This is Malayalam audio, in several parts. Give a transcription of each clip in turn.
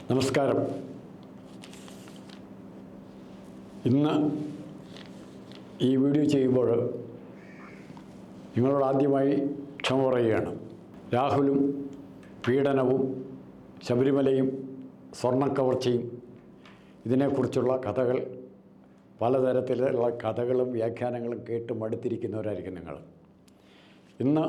നമസ്കാരം. ഇന്ന് ഈ വീഡിയോ ചെയ്യുമ്പോൾ നിങ്ങളോട് ആദ്യമായി ക്ഷമ പറയുകയാണ്. രാഹുലും പീഡനവും ശബരിമലയും സ്വർണ്ണക്കവർച്ചയും ഇതിനെക്കുറിച്ചുള്ള കഥകൾ, പലതരത്തിലുള്ള കഥകളും വ്യാഖ്യാനങ്ങളും കേട്ട് മടുത്തിരിക്കുന്നവരായിരിക്കും നിങ്ങൾ. ഇന്ന്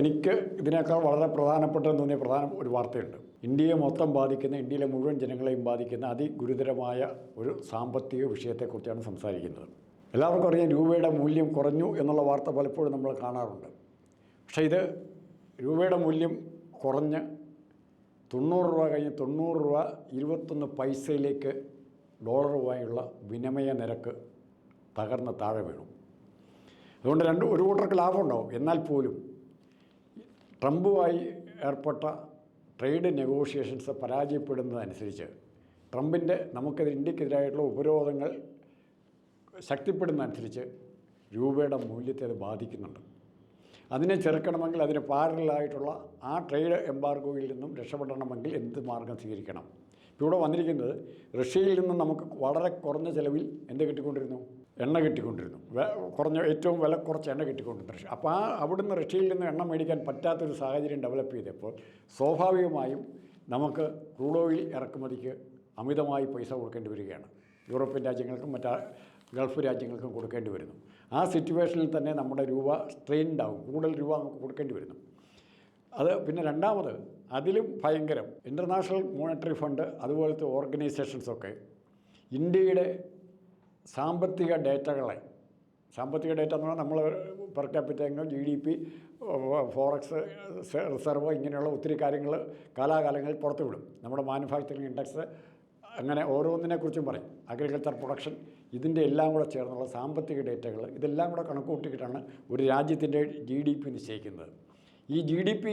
എനിക്ക് ഇതിനേക്കാൾ വളരെ പ്രധാനപ്പെട്ടെന്ന് തോന്നിയ ഒരു വാർത്തയുണ്ട്. ഇന്ത്യയെ മൊത്തം ബാധിക്കുന്ന, ഇന്ത്യയിലെ മുഴുവൻ ജനങ്ങളെയും ബാധിക്കുന്ന അതിഗുരുതരമായ ഒരു സാമ്പത്തിക വിഷയത്തെക്കുറിച്ചാണ് സംസാരിക്കുന്നത്. എല്ലാവർക്കും അറിയാം, രൂപയുടെ മൂല്യം കുറഞ്ഞു എന്നുള്ള വാർത്ത പലപ്പോഴും നമ്മൾ കാണാറുണ്ട്. പക്ഷേ ഇത് രൂപയുടെ മൂല്യം കുറഞ്ഞ് 90 രൂപ കഴിഞ്ഞ് 90 രൂപ 21 പൈസയിലേക്ക് ഡോളറുമായുള്ള വിനിമയ നിരക്ക് തകർന്ന് താഴെ വീണു. അതുകൊണ്ട് ഒരു കൂട്ടർക്ക് ലാഭമുണ്ടാവും. എന്നാൽ പോലും ട്രംപുമായി ഏർപ്പെട്ട ട്രേഡ് നെഗോഷിയേഷൻസ് പരാജയപ്പെടുന്നതനുസരിച്ച് നമുക്കെതിരെ ഇന്ത്യക്കെതിരായിട്ടുള്ള ഉപരോധങ്ങൾ ശക്തിപ്പെടുന്നതനുസരിച്ച് രൂപയുടെ മൂല്യത്തെ അത് ബാധിക്കുന്നുണ്ട്. അതിനെ ചെറുക്കണമെങ്കിൽ, അതിന് പാരലായിട്ടുള്ള ആ ട്രേഡ് എംബാർഗോയിൽ നിന്നും രക്ഷപ്പെടണമെങ്കിൽ എന്ത് മാർഗം സ്വീകരിക്കണം? ഇവിടെ വന്നിരിക്കുന്നത്, റഷ്യയിൽ നിന്നും നമുക്ക് വളരെ കുറഞ്ഞ ചിലവിൽ എന്ത് കിട്ടിക്കൊണ്ടിരുന്നു? എണ്ണ കിട്ടിക്കൊണ്ടിരുന്നു. ഏറ്റവും വില കുറച്ച് എണ്ണ കിട്ടിക്കൊണ്ടിരുന്നു. അപ്പോൾ അവിടുന്ന് റഷ്യയിൽ നിന്ന് എണ്ണ മേടിക്കാൻ പറ്റാത്തൊരു സാഹചര്യം ഡെവലപ്പ് ചെയ്തപ്പോൾ സ്വാഭാവികമായും നമുക്ക് ക്രൂഡ് ഓയിൽ ഇറക്കുമതിക്ക് അമിതമായി പൈസ കൊടുക്കേണ്ടി വരികയാണ്. യൂറോപ്യൻ രാജ്യങ്ങൾക്കും ഗൾഫ് രാജ്യങ്ങൾക്കും കൊടുക്കേണ്ടി വരുന്നു. ആ സിറ്റുവേഷനിൽ തന്നെ നമ്മുടെ രൂപ സ്ട്രെയിൻഡ് ആവും. കൂടുതൽ രൂപ നമുക്ക് കൊടുക്കേണ്ടി വരുന്നു. അത് പിന്നെ രണ്ടാമത്, അതിലും ഭയങ്കരം, ഇൻ്റർനാഷണൽ മോണിറ്ററി ഫണ്ട് അതുപോലത്തെ ഓർഗനൈസേഷൻസൊക്കെ ഇന്ത്യയുടെ സാമ്പത്തിക ഡേറ്റ എന്ന് പറഞ്ഞാൽ നമ്മൾ per capita income, GDP, forex reserve, ഇങ്ങനെയുള്ള ഒത്തിരി കാര്യങ്ങൾ കാലാകാലങ്ങളിൽ പുറത്തുവിടും. നമ്മുടെ മാനുഫാക്ചറിങ് ഇൻഡെക്സ്, അങ്ങനെ ഓരോന്നിനെക്കുറിച്ചും പറയും. അഗ്രികൾച്ചർ പ്രൊഡക്ഷൻ, ഇതിൻ്റെ എല്ലാം കൂടെ ചേർന്നുള്ള സാമ്പത്തിക ഡേറ്റകൾ, ഇതെല്ലാം കൂടെ കണക്കുകൂട്ടിയിട്ടാണ് ഒരു രാജ്യത്തിൻ്റെ GDP നിശ്ചയിക്കുന്നത്. ഈ GDP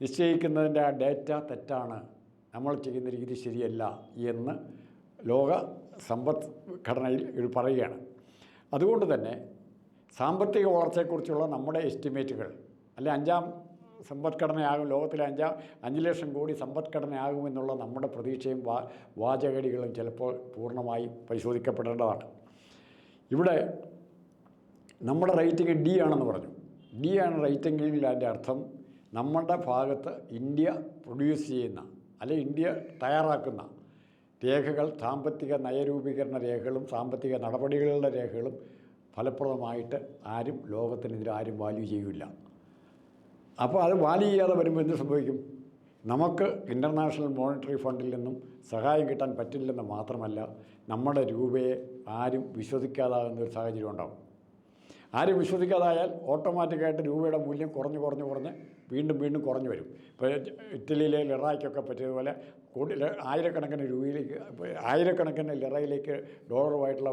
നിശ്ചയിക്കുന്നതിൻ്റെ ആ ഡേറ്റ തെറ്റാണ്, നമ്മൾ ചെയ്യുന്ന രീതി ശരിയല്ല എന്ന് ലോക സമ്പദ്ഘടനയിൽ പറയുകയാണ്. അതുകൊണ്ട് തന്നെ സാമ്പത്തിക വളർച്ചയെക്കുറിച്ചുള്ള നമ്മുടെ എസ്റ്റിമേറ്റുകൾ, അല്ലെ 5ാം സമ്പദ്ഘടനയാകും, ലോകത്തിലെ 5 ലക്ഷം കോടി സമ്പദ്ഘടനയാകുമെന്നുള്ള നമ്മുടെ പ്രതീക്ഷയും വാചകടികളും ചിലപ്പോൾ പൂർണ്ണമായി പരിശോധിക്കപ്പെടേണ്ടതാണ്. ഇവിടെ നമ്മുടെ റേറ്റിംഗ് D ആണെന്ന് പറഞ്ഞു. D ആണ് റേറ്റിംഗിൽ. അതിൻ്റെ അർത്ഥം നമ്മുടെ ഭാഗത്ത് ഇന്ത്യ പ്രൊഡ്യൂസ് ചെയ്യുന്ന, അല്ലെ ഇന്ത്യ തയ്യാറാക്കുന്ന രേഖകൾ, സാമ്പത്തിക നയരൂപീകരണ രേഖകളും സാമ്പത്തിക നടപടികളുടെ രേഖകളും ഫലപ്രദമായിട്ട് ലോകത്തിനെതിരെ ആരും വാല്യൂ ചെയ്യില്ല. അപ്പോൾ അത് വാല്യൂ ചെയ്യാതെ വരുമ്പോൾ എന്ത് സംഭവിക്കും? നമുക്ക് ഇൻ്റർനാഷണൽ മോണിറ്ററി ഫണ്ടിൽ നിന്നും സഹായം കിട്ടാൻ പറ്റില്ലെന്ന് മാത്രമല്ല, നമ്മുടെ രൂപയെ ആരും വിശ്വസിക്കാതാകുന്ന ഒരു സാഹചര്യം ഉണ്ടാകും. ആരും വിശ്വസിക്കാതായാൽ ഓട്ടോമാറ്റിക്കായിട്ട് രൂപയുടെ മൂല്യം കുറഞ്ഞ് വീണ്ടും കുറഞ്ഞു വരും. ഇപ്പോൾ ഇറ്റലിയിലെ ലിറായ്ക്കൊക്കെ പറ്റിയതുപോലെ ആയിരക്കണക്കിന് ലിറയിലേക്ക് ഡോളറുമായിട്ടുള്ള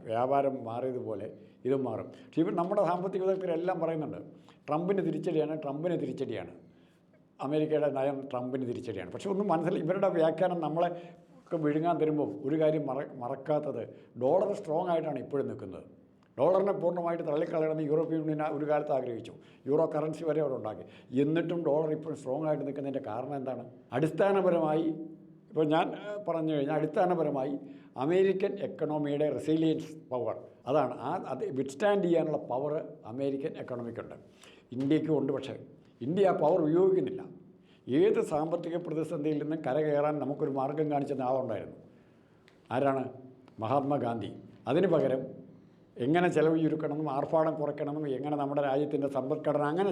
വ്യാപാരം മാറിയതുപോലെ ഇതും മാറും. പക്ഷേ ഇവർ നമ്മുടെ സാമ്പത്തിക വിദഗ്ധരെല്ലാം പറയുന്നുണ്ട്, ട്രംപിന് തിരിച്ചടിയാണ്, അമേരിക്കയുടെ നയം ട്രംപിന് തിരിച്ചടിയാണ്. പക്ഷെ ഒന്നും ഇവരുടെ വ്യാഖ്യാനം നമ്മളെ ഒക്കെ വിഴുങ്ങാൻ തരുമ്പോൾ ഒരു കാര്യം മറക്കാത്തത്, ഡോളർ സ്ട്രോങ് ആയിട്ടാണ് ഇപ്പോഴും നിൽക്കുന്നത്. ഡോളറിനെ പൂർണ്ണമായിട്ട് തള്ളിക്കളയണമെന്ന് യൂറോപ്യൻ യൂണിയൻ ഒരു കാലത്ത് ആഗ്രഹിച്ചു. യൂറോ കറൻസി വരെ അവിടെ ഉണ്ടാക്കി. എന്നിട്ടും ഡോളർ ഇപ്പോഴും സ്ട്രോങ് ആയിട്ട് നിൽക്കുന്നതിൻ്റെ കാരണം എന്താണ്? അടിസ്ഥാനപരമായി, ഇപ്പോൾ ഞാൻ പറഞ്ഞു കഴിഞ്ഞാൽ, അടിസ്ഥാനപരമായി അമേരിക്കൻ എക്കണോമിയുടെ റെസിലിയൻസ് പവർ, അതാണ് അത് വിത്ത്സ്റ്റാൻഡ് ചെയ്യാനുള്ള പവർ അമേരിക്കൻ എക്കണോമിക്കുണ്ട്. ഇന്ത്യക്കും ഉണ്ട്. പക്ഷേ ഇന്ത്യ ആ പവർ ഉപയോഗിക്കുന്നില്ല. ഏത് സാമ്പത്തിക പ്രതിസന്ധിയിൽ നിന്നും കരകയറാൻ നമുക്കൊരു മാർഗം കാണിച്ച ആളുണ്ടായിരുന്നു. ആരാണ്? മഹാത്മാഗാന്ധി. അതിന് പകരം എങ്ങനെ ചിലവ് ചുരുക്കണമെന്നും ആർഭാടം കുറയ്ക്കണമെന്നും എങ്ങനെ നമ്മുടെ രാജ്യത്തിൻ്റെ സമ്പദ്ഘടന അങ്ങനെ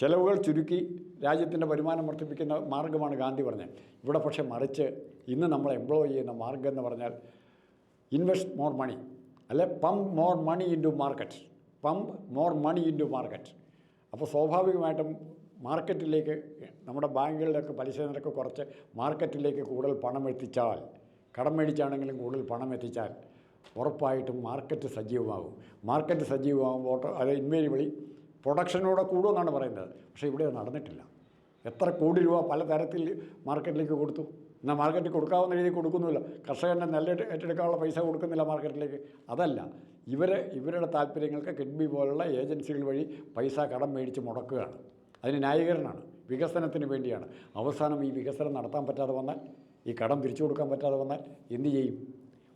ചിലവുകൾ ചുരുക്കി രാജ്യത്തിൻ്റെ വരുമാനം വർദ്ധിപ്പിക്കുന്ന മാർഗ്ഗമാണ് ഗാന്ധി പറഞ്ഞത്. ഇവിടെ പക്ഷേ മറിച്ച് ഇന്ന് നമ്മൾ എംപ്ലോയ് ചെയ്യുന്ന മാർഗ്ഗം എന്ന് പറഞ്ഞാൽ ഇൻവെസ്റ്റ് മോർ മണി, അല്ലെ pump more money into market. അപ്പോൾ സ്വാഭാവികമായിട്ടും മാർക്കറ്റിലേക്ക്, നമ്മുടെ ബാങ്കുകളിലൊക്കെ പലിശ നിരക്ക് കുറച്ച് മാർക്കറ്റിലേക്ക് കൂടുതൽ പണം എത്തിച്ചാൽ, കടം മേടിച്ചാണെങ്കിലും കൂടുതൽ പണം എത്തിച്ചാൽ ഉറപ്പായിട്ടും മാർക്കറ്റ് സജീവമാകുമ്പോൾ അത് ഇൻവേരിയബിളി പ്രൊഡക്ഷനോടെ കൂടുമെന്നാണ് പറയുന്നത്. പക്ഷേ ഇവിടെ നടന്നിട്ടില്ല. എത്ര കോടി രൂപ പലതരത്തിൽ മാർക്കറ്റിലേക്ക് കൊടുത്തു. എന്നാൽ മാർക്കറ്റിൽ കൊടുക്കാവുന്ന രീതിയിൽ കൊടുക്കുന്നില്ല. കർഷകൻ്റെ നെല്ല് ഏറ്റെടുക്കാനുള്ള പൈസ കൊടുക്കുന്നില്ല മാർക്കറ്റിലേക്ക്. അതല്ല, ഇവരുടെ താല്പര്യങ്ങൾക്ക് കിഡ്ബി പോലുള്ള ഏജൻസികൾ വഴി പൈസ കടം മേടിച്ച് മുടക്കുകയാണ്. അതിന് ന്യായീകരണമാണ്. വികസനത്തിന് വേണ്ടിയാണ്. അവസാനം ഈ വികസനം നടത്താൻ പറ്റാതെ വന്നാൽ, ഈ കടം തിരിച്ചു കൊടുക്കാൻ പറ്റാതെ വന്നാൽ എന്തു ചെയ്യും?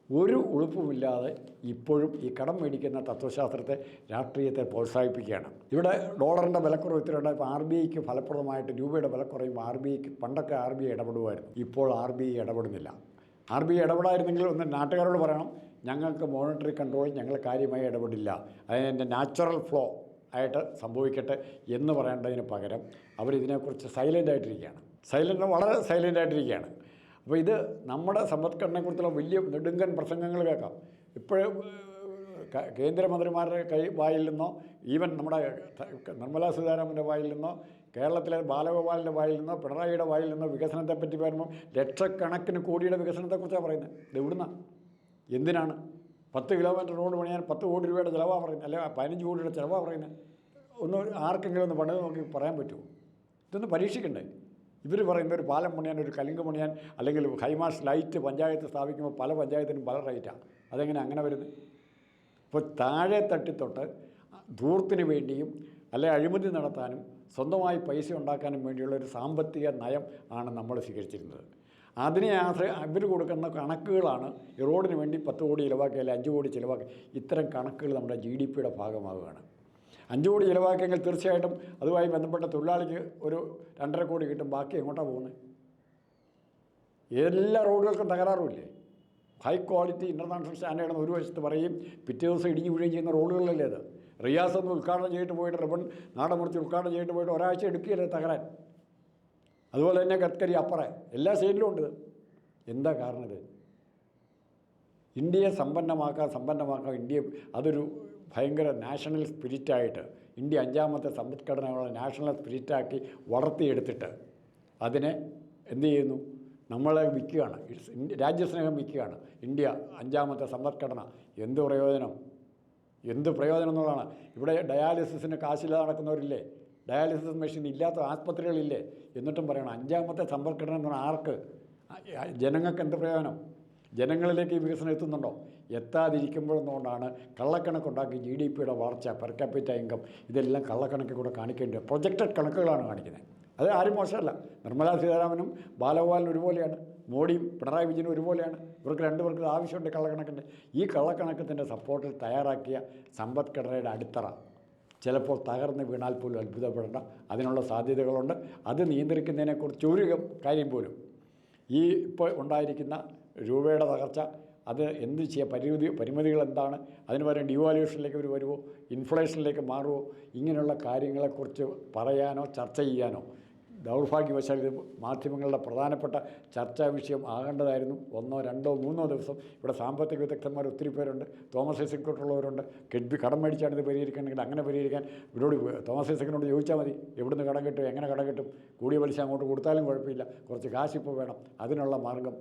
ഒരു ഉളുപ്പുമില്ലാതെ ഇപ്പോഴും ഈ കടം മേടിക്കുന്ന തത്വശാസ്ത്രത്തെ, രാഷ്ട്രീയത്തെ പ്രോത്സാഹിപ്പിക്കുകയാണ്. ഇവിടെ ഡോളറിൻ്റെ വിലക്കുറവ് ഇത്രയുണ്ടായി. ഇപ്പോൾ RBIക്ക് ഫലപ്രദമായിട്ട് രൂപയുടെ വിലക്കുറയും RBIക്ക് പണ്ടൊക്കെ RBI ഇടപെടുമായിരുന്നു. ഇപ്പോൾ RBI ഇടപെടുന്നില്ല. RBI ഇടപെടായിരുന്നെങ്കിൽ ഒന്ന് നാട്ടുകാരോട് പറയണം, ഞങ്ങൾക്ക് മോണിറ്ററി കൺട്രോൾ ഞങ്ങൾ കാര്യമായി ഇടപെടില്ല, അതിൻ്റെ നാച്ചുറൽ ഫ്ലോ ആയിട്ട് സംഭവിക്കട്ടെ എന്ന് പറയേണ്ടതിന് പകരം അവരിതിനെക്കുറിച്ച് സൈലൻ്റായിട്ടിരിക്കുകയാണ്. വളരെ സൈലൻ്റായിട്ടിരിക്കുകയാണ്. അപ്പോൾ ഇത് നമ്മുടെ സമ്പദ്ഘടനയെക്കുറിച്ചുള്ള വലിയ നെടുങ്കൻ പ്രസംഗങ്ങൾ കേൾക്കാം. ഇപ്പോഴും കേന്ദ്രമന്ത്രിമാരുടെ വായിൽ നിന്നോ, ഈവൻ നമ്മുടെ നിർമ്മലാ സീതാരാമൻ്റെ വായിൽ നിന്നോ, കേരളത്തിലെ ബാലഗോപാലിൻ്റെ വായിൽ നിന്നോ, പിണറായിയുടെ വായിൽ നിന്നോ വികസനത്തെപ്പറ്റി പറയുമ്പോൾ ലക്ഷക്കണക്കിന് കോടിയുടെ വികസനത്തെക്കുറിച്ചാണ് പറയുന്നത്. ഇത് എവിടുന്ന, എന്തിനാണ്? 10 കിലോമീറ്റർ റോഡ് പണിയാൻ 10 കോടി രൂപയുടെ ചിലവാണ് പറയുന്നത്, അല്ലെങ്കിൽ 15 കോടിയുടെ ചിലവാണ് പറയുന്നത്. ഒന്ന് ആർക്കെങ്കിലും ഒന്ന് പണിത് നോക്കി പറയാൻ പറ്റുമോ? ഇതൊന്ന് പരീക്ഷിക്കണ്ടേ? ഇവർ പറയുന്ന ഒരു പാലം പണിയാൻ, ഒരു കലുങ്ക് പണിയാൻ, അല്ലെങ്കിൽ ഹൈമാസ് ലൈറ്റ് പഞ്ചായത്ത് സ്ഥാപിക്കുമ്പോൾ പല പഞ്ചായത്തിനും പല റേറ്റാണ്. അതെങ്ങനെ അങ്ങനെ വരുന്നത്? ഇപ്പോൾ താഴെ തട്ടിത്തൊട്ട് ധൂർത്തിന് വേണ്ടിയും അല്ലെ അഴിമതി നടത്താനും സ്വന്തമായി പൈസ ഉണ്ടാക്കാനും വേണ്ടിയുള്ള ഒരു സാമ്പത്തിക നയം ആണ് നമ്മൾ സ്വീകരിച്ചിരുന്നത്. അതിനെ ഇവർ കൊടുക്കുന്ന കണക്കുകളാണ് ഈ റോഡിന് വേണ്ടി 10 കോടി ചിലവാക്കി, അല്ലെങ്കിൽ 5 കോടി ചിലവാക്കി. ഇത്തരം കണക്കുകൾ നമ്മുടെ GDPയുടെ ഭാഗമാവുകയാണ്. 5 കോടി ചിലവാക്കിയെങ്കിൽ തീർച്ചയായിട്ടും അതുമായി ബന്ധപ്പെട്ട തൊഴിലാളിക്ക് ഒരു 2.5 കോടി കിട്ടും. ബാക്കി എങ്ങോട്ടാണ് പോകുന്നത്? എല്ലാ റോഡുകൾക്കും തകരാറുമില്ലേ? ഹൈ ക്വാളിറ്റി ഇൻ്റർനാഷണൽ സ്റ്റാൻഡേർഡെന്ന് ഒരു വശത്ത് പറയും, പിറ്റേ ദിവസം ഇടിഞ്ഞു വീഴുകയും ചെയ്യുന്ന റോഡുകളിലല്ലേ അത്? റിയാസ് ഒന്ന് ഉദ്ഘാടനം ചെയ്തിട്ട് പോയിട്ട്, നാടമൂർത്തി ഉദ്ഘാടനം ചെയ്തിട്ട് പോയിട്ട് ഒരാഴ്ച എടുക്കുകയല്ലേ തകരാൻ? അതുപോലെ തന്നെ ഗഡ്കരി അപ്പറേ എല്ലാ സ്റ്റേറ്റിലും ഉണ്ട്. എന്താ കാരണം? ഇത് ഇന്ത്യയെ സമ്പന്നമാക്കാം ഇന്ത്യ അതൊരു ഭയങ്കര നാഷണൽ സ്പിരിറ്റായിട്ട്, ഇന്ത്യ 5ാമത്തെ സമ്പദ്ഘടനയുള്ള നാഷണൽ സ്പിരിറ്റാക്കി വളർത്തിയെടുത്തിട്ട് അതിനെ എന്തു ചെയ്യുന്നു? നമ്മളെ വിൽക്കുകയാണ്, രാജ്യസ്നേഹം വിൽക്കുകയാണ്. ഇന്ത്യ 5ാമത്തെ സമ്പദ്ഘടന. എന്ത് പ്രയോജനം എന്നുള്ളതാണ്. ഇവിടെ ഡയാലിസിസിന് കാശില്ലാതെ നടക്കുന്നവരില്ലേ? ഡയാലിസിസ് മെഷീൻ ഇല്ലാത്ത ആസ്പത്രികളില്ലേ? എന്നിട്ടും പറയണം 5ാമത്തെ സമ്പദ്ഘടന എന്ന് പറഞ്ഞാൽ ആർക്ക്? ജനങ്ങൾക്ക് എന്ത് പ്രയോജനം? ജനങ്ങളിലേക്ക് ഈ വികസനം എത്തുന്നുണ്ടോ? എത്താതിരിക്കുമ്പോഴെന്നുകൊണ്ടാണ് കള്ളക്കണക്കുണ്ടാക്കി GDPയുടെ വളർച്ച, പെർ ക്യാപിറ്റ ഇൻകം, ഇതെല്ലാം കള്ളക്കണക്കിൽ കൂടെ കാണിക്കേണ്ടത്. പ്രൊജക്റ്റഡ് കണക്കുകളാണ് കാണിക്കുന്നത്. അത് ആരും മോശമല്ല. നിർമ്മലാ സീതാരാമനും ബാലഗോപാലിനും ഒരുപോലെയാണ്, മോഡിയും പിണറായി വിജയനും ഒരുപോലെയാണ്. ഇവർക്ക് രണ്ടുപേർക്കും ആവശ്യമുണ്ട് കള്ളക്കണക്കിൻ്റെ. ഈ കള്ളക്കണക്കത്തിൻ്റെ സപ്പോർട്ടിൽ തയ്യാറാക്കിയ സമ്പദ്ഘടനയുടെ അടിത്തറ ചിലപ്പോൾ തകർന്ന് വീണാൽ പോലും അത്ഭുതപ്പെടേണ്ട, അതിനുള്ള സാധ്യതകളുണ്ട്. അത് നിയന്ത്രിക്കുന്നതിനെക്കുറിച്ച് ഒരു കാര്യം പോലും, ഈ ഇപ്പോൾ ഉണ്ടായിരിക്കുന്ന രൂപയുടെ തകർച്ച, അത് എന്ത് ചെയ്യുക, പരിമിതികൾ എന്താണ്, അതിന് പകരം ഡിവാല്യൂഷനിലേക്ക് ഒരു വരുമോ, ഇൻഫ്ലേഷനിലേക്ക് മാറുമോ, ഇങ്ങനെയുള്ള കാര്യങ്ങളെക്കുറിച്ച് പറയാനോ ചർച്ച ചെയ്യാനോ ദൗർഭാഗ്യവശാൽ ഇത് മാധ്യമങ്ങളുടെ പ്രധാനപ്പെട്ട ചർച്ചാ വിഷയം ആകേണ്ടതായിരുന്നു. 1, 2, 3 ദിവസം ഇവിടെ സാമ്പത്തിക വിദഗ്ധന്മാർ ഒത്തിരി പേരുണ്ട്, തോമസ് ഐസക്കിലോട്ടുള്ളവരുണ്ട്. കടം മേടിച്ചാണ് ഇത് പരിഹരിക്കണമെങ്കിൽ അങ്ങനെ പരിഹരിക്കാൻ ഇവരോട് തോമസ് ഐസക്കിനോട് ചോദിച്ചാൽ മതി, എവിടുന്ന് കടം കിട്ടും, എങ്ങനെ കടം കിട്ടും, കൂടിയ പലിശ അങ്ങോട്ട് കൊടുത്താലും കുഴപ്പമില്ല, കുറച്ച് കാശിപ്പോൾ വേണം. അതിനുള്ള മാർഗം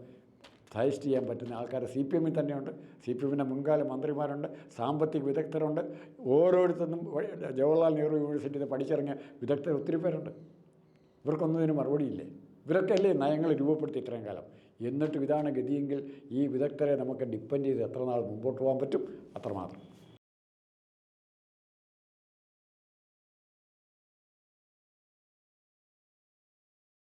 സജസ്റ്റ് ചെയ്യാൻ പറ്റുന്ന ആൾക്കാർ CPM തന്നെയുണ്ട്. CPMൻ്റെ മുൻകാല മന്ത്രിമാരുണ്ട്, സാമ്പത്തിക വിദഗ്ധരുണ്ട്. ഓരോരുത്തരും ജവഹർലാൽ നെഹ്റു യൂണിവേഴ്സിറ്റിയിൽ പഠിച്ചിറങ്ങിയ വിദഗ്ധർ ഒത്തിരി പേരുണ്ട്. ഇവർക്കൊന്നും ഇതിന് മറുപടിയില്ലേ? ഇവരൊക്കെ അല്ലേ നയങ്ങൾ രൂപപ്പെടുത്തി ഇത്രയും കാലം? എന്നിട്ടും ഇതാണ് ഗതിയെങ്കിൽ ഈ വിദഗ്ധരെ നമുക്ക് ഡിപ്പെൻഡ് ചെയ്ത് എത്ര നാൾ മുമ്പോട്ട് പോകാൻ പറ്റും? അത്രമാത്രം.